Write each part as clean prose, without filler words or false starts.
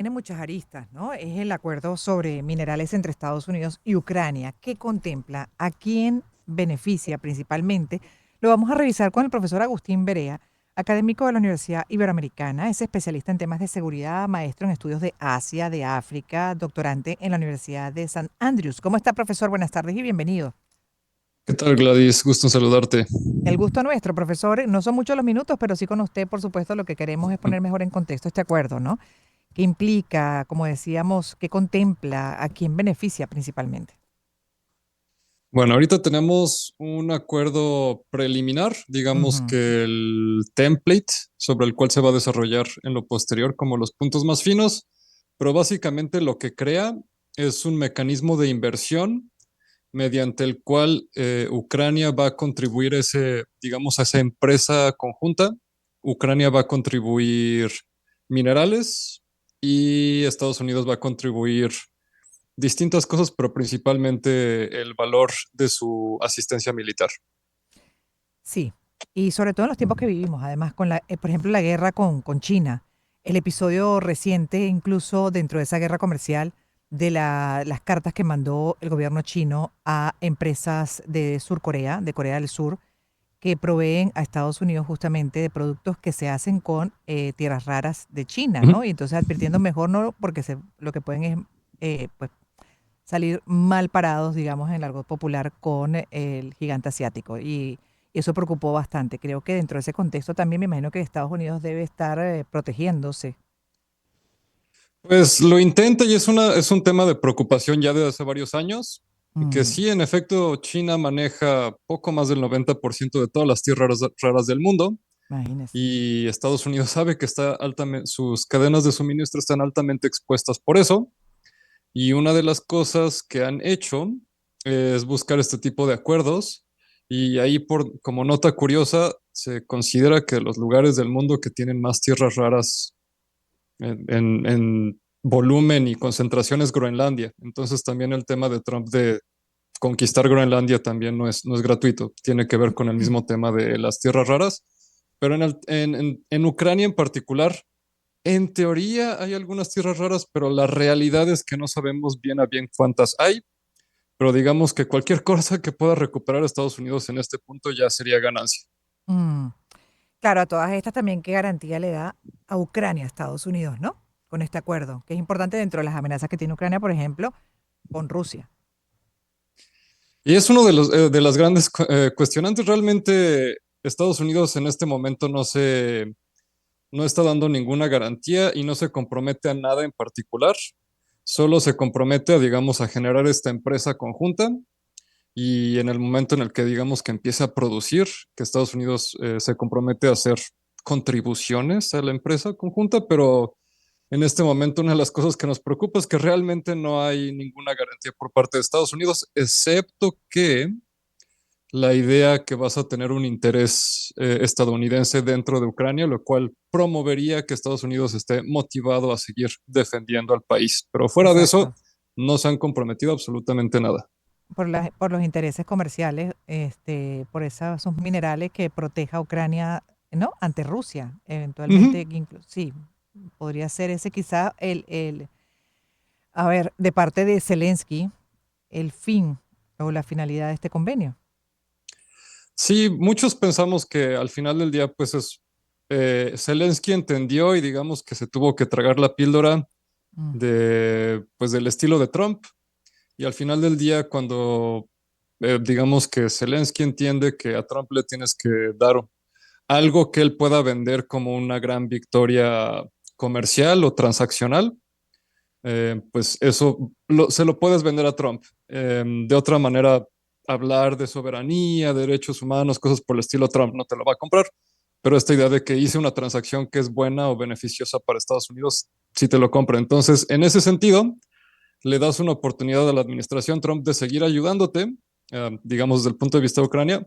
Tiene muchas aristas, ¿no? Es el acuerdo sobre minerales entre Estados Unidos y Ucrania, que contempla a quién beneficia principalmente. Lo vamos a revisar con el profesor Agustín Berea, académico de la Universidad Iberoamericana, es especialista en temas de seguridad, maestro en estudios de Asia, de África, doctorante en la Universidad de St. Andrews. ¿Cómo está, profesor? Buenas tardes y bienvenido. ¿Qué tal, Gladys? Gusto en saludarte. El gusto nuestro, profesor. No son muchos los minutos, pero sí con usted, por supuesto, lo que queremos es poner mejor en contexto este acuerdo, ¿no? ¿Qué implica, como decíamos, qué contempla, a quién beneficia principalmente? Bueno, ahorita tenemos un acuerdo preliminar, digamos Ujú. que el template sobre el cual se va a desarrollar en lo posterior como los puntos más finos, pero básicamente lo que crea es un mecanismo de inversión mediante el cual Ucrania va a contribuir digamos, a esa empresa conjunta. Ucrania va a contribuir minerales y Estados Unidos va a contribuir distintas cosas, pero principalmente el valor de su asistencia militar. Sí, y sobre todo en los tiempos que vivimos, además con por ejemplo, la guerra con China, el episodio reciente, incluso dentro de esa guerra comercial, de las cartas que mandó el gobierno chino a empresas de Surcorea, de Corea del Sur, que proveen a Estados Unidos justamente de productos que se hacen con tierras raras de China, Ujú. ¿no? Y entonces advirtiendo mejor no, porque lo que pueden es pues, salir mal parados, digamos, en el argot popular con el gigante asiático. Y eso preocupó bastante. Creo que dentro de ese contexto también me imagino que Estados Unidos debe estar protegiéndose. Pues lo intenta y es un tema de preocupación ya desde hace varios años, que Mm, sí, en efecto, China maneja poco más del 90% de todas las tierras raras del mundo imagínese. y Estados Unidos sabe que está altamente, sus cadenas de suministro están altamente expuestas por eso. Y una de las cosas que han hecho es buscar este tipo de acuerdos. Y ahí, como nota curiosa, se considera que los lugares del mundo que tienen más tierras raras en volumen y concentración es Groenlandia. Entonces también el tema de Trump de conquistar Groenlandia también no es gratuito. Tiene que ver con el mismo tema de las tierras raras. Pero en Ucrania en particular, en teoría hay algunas tierras raras, pero la realidad es que no sabemos bien a bien cuántas hay. Pero digamos que cualquier cosa que pueda recuperar Estados Unidos en este punto ya sería ganancia. Mm. Claro, a todas estas también qué garantía le da a Ucrania, a Estados Unidos, ¿no? Con este acuerdo, que es importante dentro de las amenazas que tiene Ucrania, por ejemplo, con Rusia. Y es uno de de las grandes cuestionantes. Realmente Estados Unidos en este momento no está dando ninguna garantía y no se compromete a nada en particular. Solo se compromete a, digamos, a generar esta empresa conjunta y en el momento en el que digamos que empiece a producir, que Estados Unidos se compromete a hacer contribuciones a la empresa conjunta, pero en este momento una de las cosas que nos preocupa es que realmente no hay ninguna garantía por parte de Estados Unidos, excepto que la idea que vas a tener un interés estadounidense dentro de Ucrania, lo cual promovería que Estados Unidos esté motivado a seguir defendiendo al país. Pero fuera de eso, Exacto. no se han comprometido absolutamente nada. Por los intereses comerciales, por esos minerales que proteja a Ucrania, ¿no? Ante Rusia, eventualmente, Ujú. sí, podría ser ese quizá a ver, de parte de Zelensky, el fin o la finalidad de este convenio. Sí, muchos pensamos que al final del día, pues Zelensky entendió y digamos que se tuvo que tragar la píldora Mm, pues del estilo de Trump. Y al final del día, cuando digamos que Zelensky entiende que a Trump le tienes que dar algo que él pueda vender como una gran victoria comercial o transaccional, pues eso se lo puedes vender a Trump. De otra manera, hablar de soberanía, derechos humanos, cosas por el estilo Trump no te lo va a comprar. Pero esta idea de que hice una transacción que es buena o beneficiosa para Estados Unidos, sí te lo compra. Entonces, en ese sentido, le das una oportunidad a la administración Trump de seguir ayudándote, digamos, desde el punto de vista de Ucrania,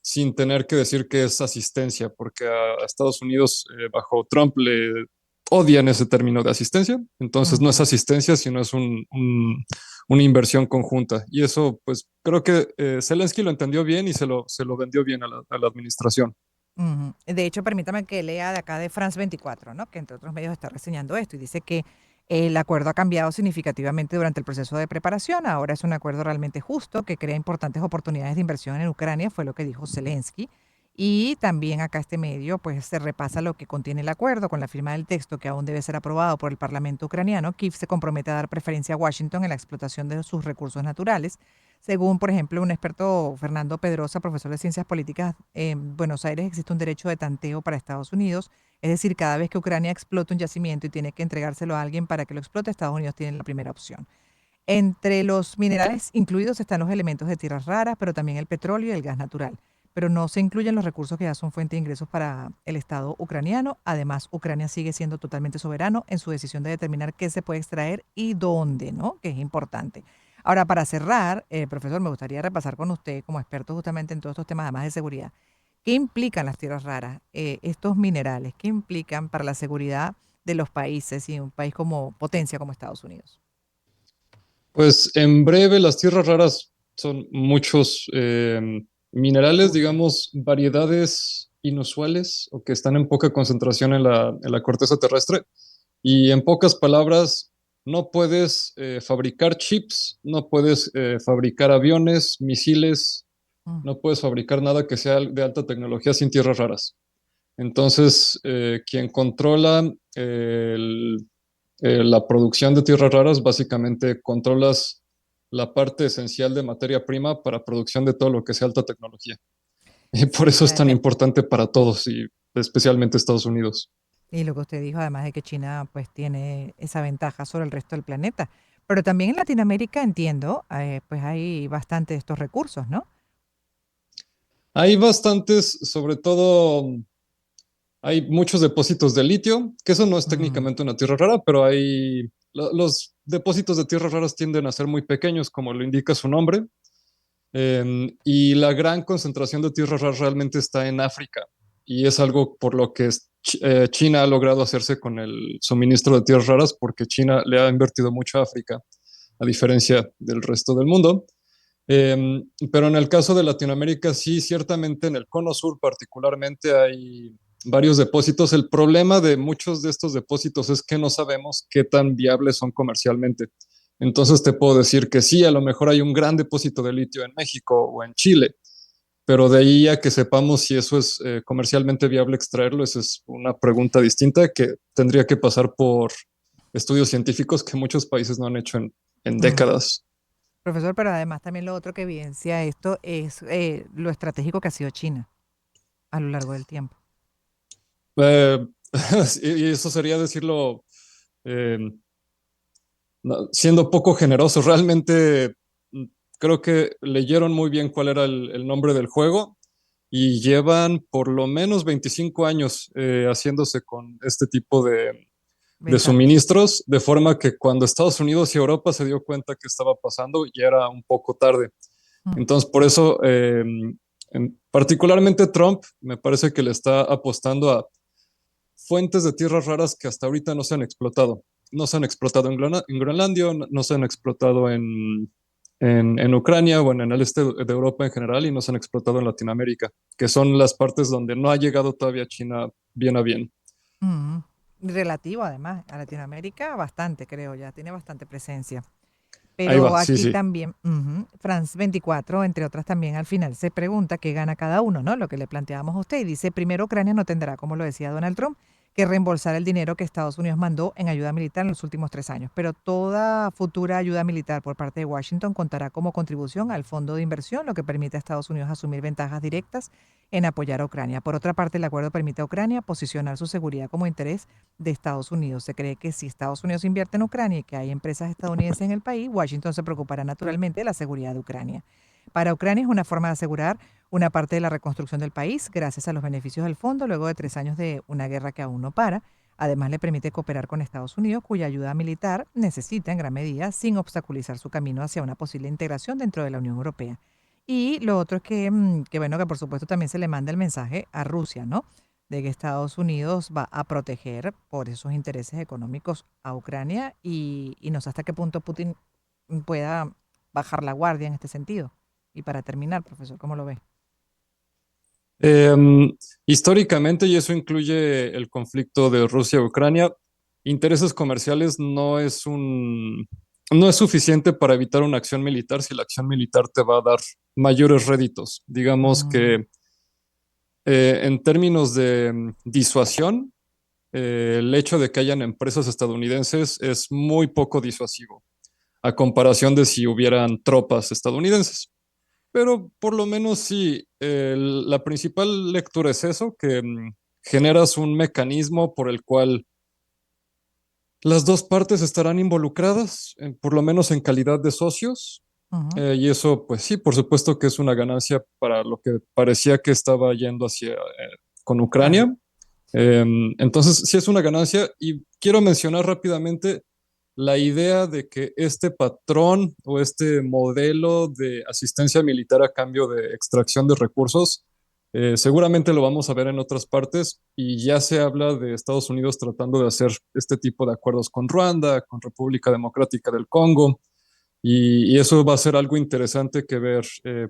sin tener que decir que es asistencia, porque a Estados Unidos, bajo Trump, le odian ese término de asistencia. Entonces, no es ujú, asistencia, sino es una inversión conjunta. Y eso, pues, creo que Zelensky lo entendió bien y se lo vendió bien a a la administración. ujú. De hecho, permítame que lea de acá de France 24, ¿no? Que entre otros medios está reseñando esto y dice que El acuerdo ha cambiado significativamente durante el proceso de preparación. Ahora es un acuerdo realmente justo que crea importantes oportunidades de inversión en Ucrania, fue lo que dijo Zelensky. Y también acá este medio, pues se repasa lo que contiene el acuerdo con la firma del texto que aún debe ser aprobado por el Parlamento ucraniano. Kiev se compromete a dar preferencia a Washington en la explotación de sus recursos naturales. Según, por ejemplo, un experto, Fernando Pedrosa, profesor de Ciencias Políticas en Buenos Aires, existe un derecho de tanteo para Estados Unidos. Es decir, cada vez que Ucrania explota un yacimiento y tiene que entregárselo a alguien para que lo explote, Estados Unidos tiene la primera opción. Entre los minerales incluidos están los elementos de tierras raras, pero también el petróleo y el gas natural. Pero no se incluyen los recursos que ya son fuente de ingresos para el Estado ucraniano. Además, Ucrania sigue siendo totalmente soberano en su decisión de determinar qué se puede extraer y dónde, ¿no? Que es importante. Ahora, para cerrar, profesor, me gustaría repasar con usted, como experto justamente en todos estos temas, además de seguridad, ¿qué implican las tierras raras, estos minerales? ¿Qué implican para la seguridad de los países y un país como potencia como Estados Unidos? Pues en breve, las tierras raras son muchos minerales, Uso. digamos, variedades inusuales o que están en poca concentración en la corteza terrestre. Y en pocas palabras, no puedes fabricar chips, no puedes fabricar aviones, misiles, Mm, no puedes fabricar nada que sea de alta tecnología sin tierras raras. Entonces, quien controla la producción de tierras raras, básicamente controlas la parte esencial de materia prima para producción de todo lo que sea alta tecnología. Y por sí, eso es tan importante para todos y especialmente Estados Unidos. y lo que usted dijo, además de que China pues tiene esa ventaja sobre el resto del planeta. Pero también en Latinoamérica entiendo, pues hay bastante de estos recursos, ¿no? Hay bastantes, sobre todo hay muchos depósitos de litio, que eso no es Mm, técnicamente una tierra rara, pero los depósitos de tierras raras tienden a ser muy pequeños, como lo indica su nombre. Y la gran concentración de tierras raras realmente está en África. Y es algo por lo que China ha logrado hacerse con el suministro de tierras raras, porque China le ha invertido mucho a África, a diferencia del resto del mundo. Pero en el caso de Latinoamérica, sí, ciertamente en el cono sur particularmente hay varios depósitos. El problema de muchos de estos depósitos es que no sabemos qué tan viables son comercialmente. Entonces te puedo decir que sí, a lo mejor hay un gran depósito de litio en México o en Chile, pero de ahí a que sepamos si eso es comercialmente viable extraerlo, esa es una pregunta distinta que tendría que pasar por estudios científicos que muchos países no han hecho en mm. décadas. Profesor, pero además también lo otro que evidencia esto es lo estratégico que ha sido China a lo largo del tiempo. Eh, y eso sería decirlo eh, siendo poco generoso. Realmente creo que leyeron muy bien cuál era el nombre del juego y llevan por lo menos 25 años haciéndose con este tipo de Ventajas. suministros, de forma que cuando Estados Unidos y Europa se dio cuenta que estaba pasando, ya era un poco tarde. Mm, Entonces, por eso, particularmente Trump, me parece que le está apostando a fuentes de tierras raras que hasta ahorita no se han explotado. No se han explotado en Groenlandia, no se han explotado en Ucrania o en el este de Europa en general y no se han explotado en Latinoamérica, que son las partes donde no ha llegado todavía China bien a bien. mm. Relativo además a Latinoamérica, bastante creo ya, tiene bastante presencia. Ahí Pero va, sí, aquí sí. también, France 24, entre otras también al final se pregunta qué gana cada uno, ¿no? Lo que le planteábamos a usted. Y dice, primero Ucrania no tendrá, como lo decía Donald Trump, que reembolsar el dinero que Estados Unidos mandó en ayuda militar en los últimos 3 años. Pero toda futura ayuda militar por parte de Washington contará como contribución al fondo de inversión, lo que permite a Estados Unidos asumir ventajas directas en apoyar a Ucrania. Por otra parte, el acuerdo permite a Ucrania posicionar su seguridad como interés de Estados Unidos. Se cree que si Estados Unidos invierte en Ucrania y que hay empresas estadounidenses en el país, Washington se preocupará naturalmente de la seguridad de Ucrania. Para Ucrania es una forma de asegurar una parte de la reconstrucción del país gracias a los beneficios del fondo luego de 3 años de una guerra que aún no para. Además, le permite cooperar con Estados Unidos, cuya ayuda militar necesita en gran medida sin obstaculizar su camino hacia una posible integración dentro de la Unión Europea. Y lo otro es que, que bueno, que por supuesto también se le manda el mensaje a Rusia, ¿no? De que Estados Unidos va a proteger por esos intereses económicos a Ucrania y no sé hasta qué punto Putin pueda bajar la guardia en este sentido. Y para terminar, profesor, ¿cómo lo ve? Históricamente, y eso incluye el conflicto de Rusia-Ucrania, intereses comerciales no es suficiente para evitar una acción militar si la acción militar te va a dar mayores réditos. Digamos Mm, que en términos de disuasión, el hecho de que hayan empresas estadounidenses es muy poco disuasivo a comparación de si hubieran tropas estadounidenses. Pero por lo menos sí, la principal lectura es eso, que generas un mecanismo por el cual las dos partes estarán involucradas, por lo menos en calidad de socios, ujú, y eso, pues sí, por supuesto que es una ganancia para lo que parecía que estaba yendo hacia con claro. Ucrania. Sí. Entonces, sí es una ganancia y quiero mencionar rápidamente la idea de que este patrón o este modelo de asistencia militar a cambio de extracción de recursos, seguramente lo vamos a ver en otras partes y ya se habla de Estados Unidos tratando de hacer este tipo de acuerdos con Ruanda, con República Democrática del Congo. Y eso va a ser algo interesante que ver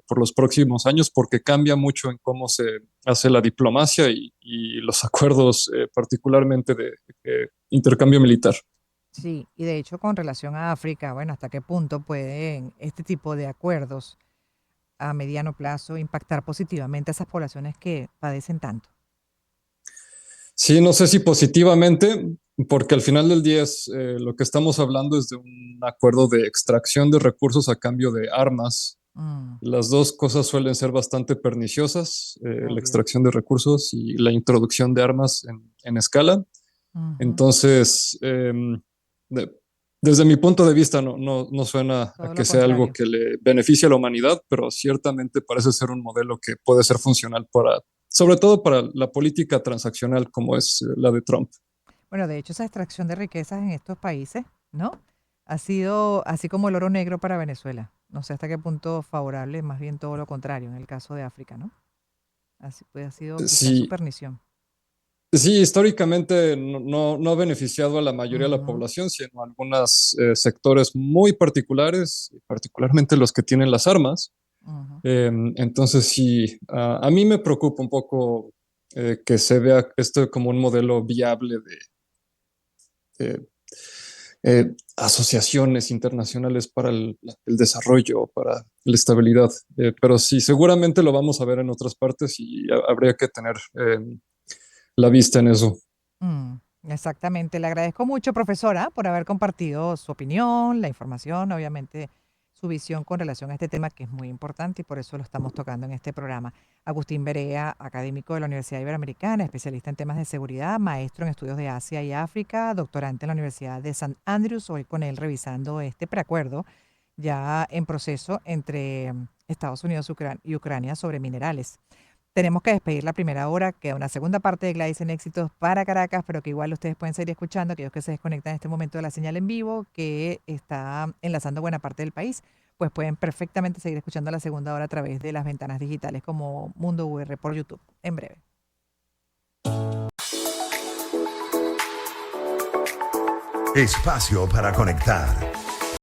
por los próximos años porque cambia mucho en cómo se hace la diplomacia y los acuerdos, particularmente de intercambio militar. Sí, y de hecho con relación a África, bueno, ¿hasta qué punto pueden este tipo de acuerdos a mediano plazo impactar positivamente a esas poblaciones que padecen tanto? Sí, no sé si positivamente, porque al final del día lo que estamos hablando es de un acuerdo de extracción de recursos a cambio de armas. Mm, Las dos cosas suelen ser bastante perniciosas, la obvio. extracción de recursos y la introducción de armas en escala. Ujú, Entonces, de- desde mi punto de vista, no suena a todo que lo sea algo contrario. que le beneficie a la humanidad, pero ciertamente parece ser un modelo que puede ser funcional sobre todo para la política transaccional como es la de Trump. Bueno, de hecho, esa extracción de riquezas en estos países, ¿no? Ha sido así como el oro negro para Venezuela. No sé hasta qué punto favorable, más bien todo lo contrario, en el caso de África, ¿no? Así pues ha sido quizás su Sí, pernición. sí, históricamente no ha beneficiado a la mayoría de la Ujú, población, sino a algunos sectores muy particulares, particularmente los que tienen las armas. ujú. Entonces, sí, a mí me preocupa un poco que se vea esto como un modelo viable de asociaciones internacionales para el desarrollo, para la estabilidad. Pero sí, seguramente lo vamos a ver en otras partes y habría que tener la vista en eso. Mm, exactamente. Le agradezco mucho, profesora, por haber compartido su opinión, la información, obviamente su visión con relación a este tema que es muy importante y por eso lo estamos tocando en este programa. Agustín Berea, académico de la Universidad Iberoamericana, especialista en temas de seguridad, maestro en estudios de Asia y África, doctorante en la Universidad de St. Andrews, hoy con él revisando este preacuerdo ya en proceso entre Estados Unidos y Ucrania sobre minerales. Tenemos que despedir la primera hora, queda una segunda parte de Gladys en Éxitos para Caracas, pero que igual ustedes pueden seguir escuchando, aquellos que se desconectan en este momento de la señal en vivo, que está enlazando buena parte del país, pues pueden perfectamente seguir escuchando la segunda hora a través de las ventanas digitales como Mundo VR por YouTube, en breve. Espacio para conectar.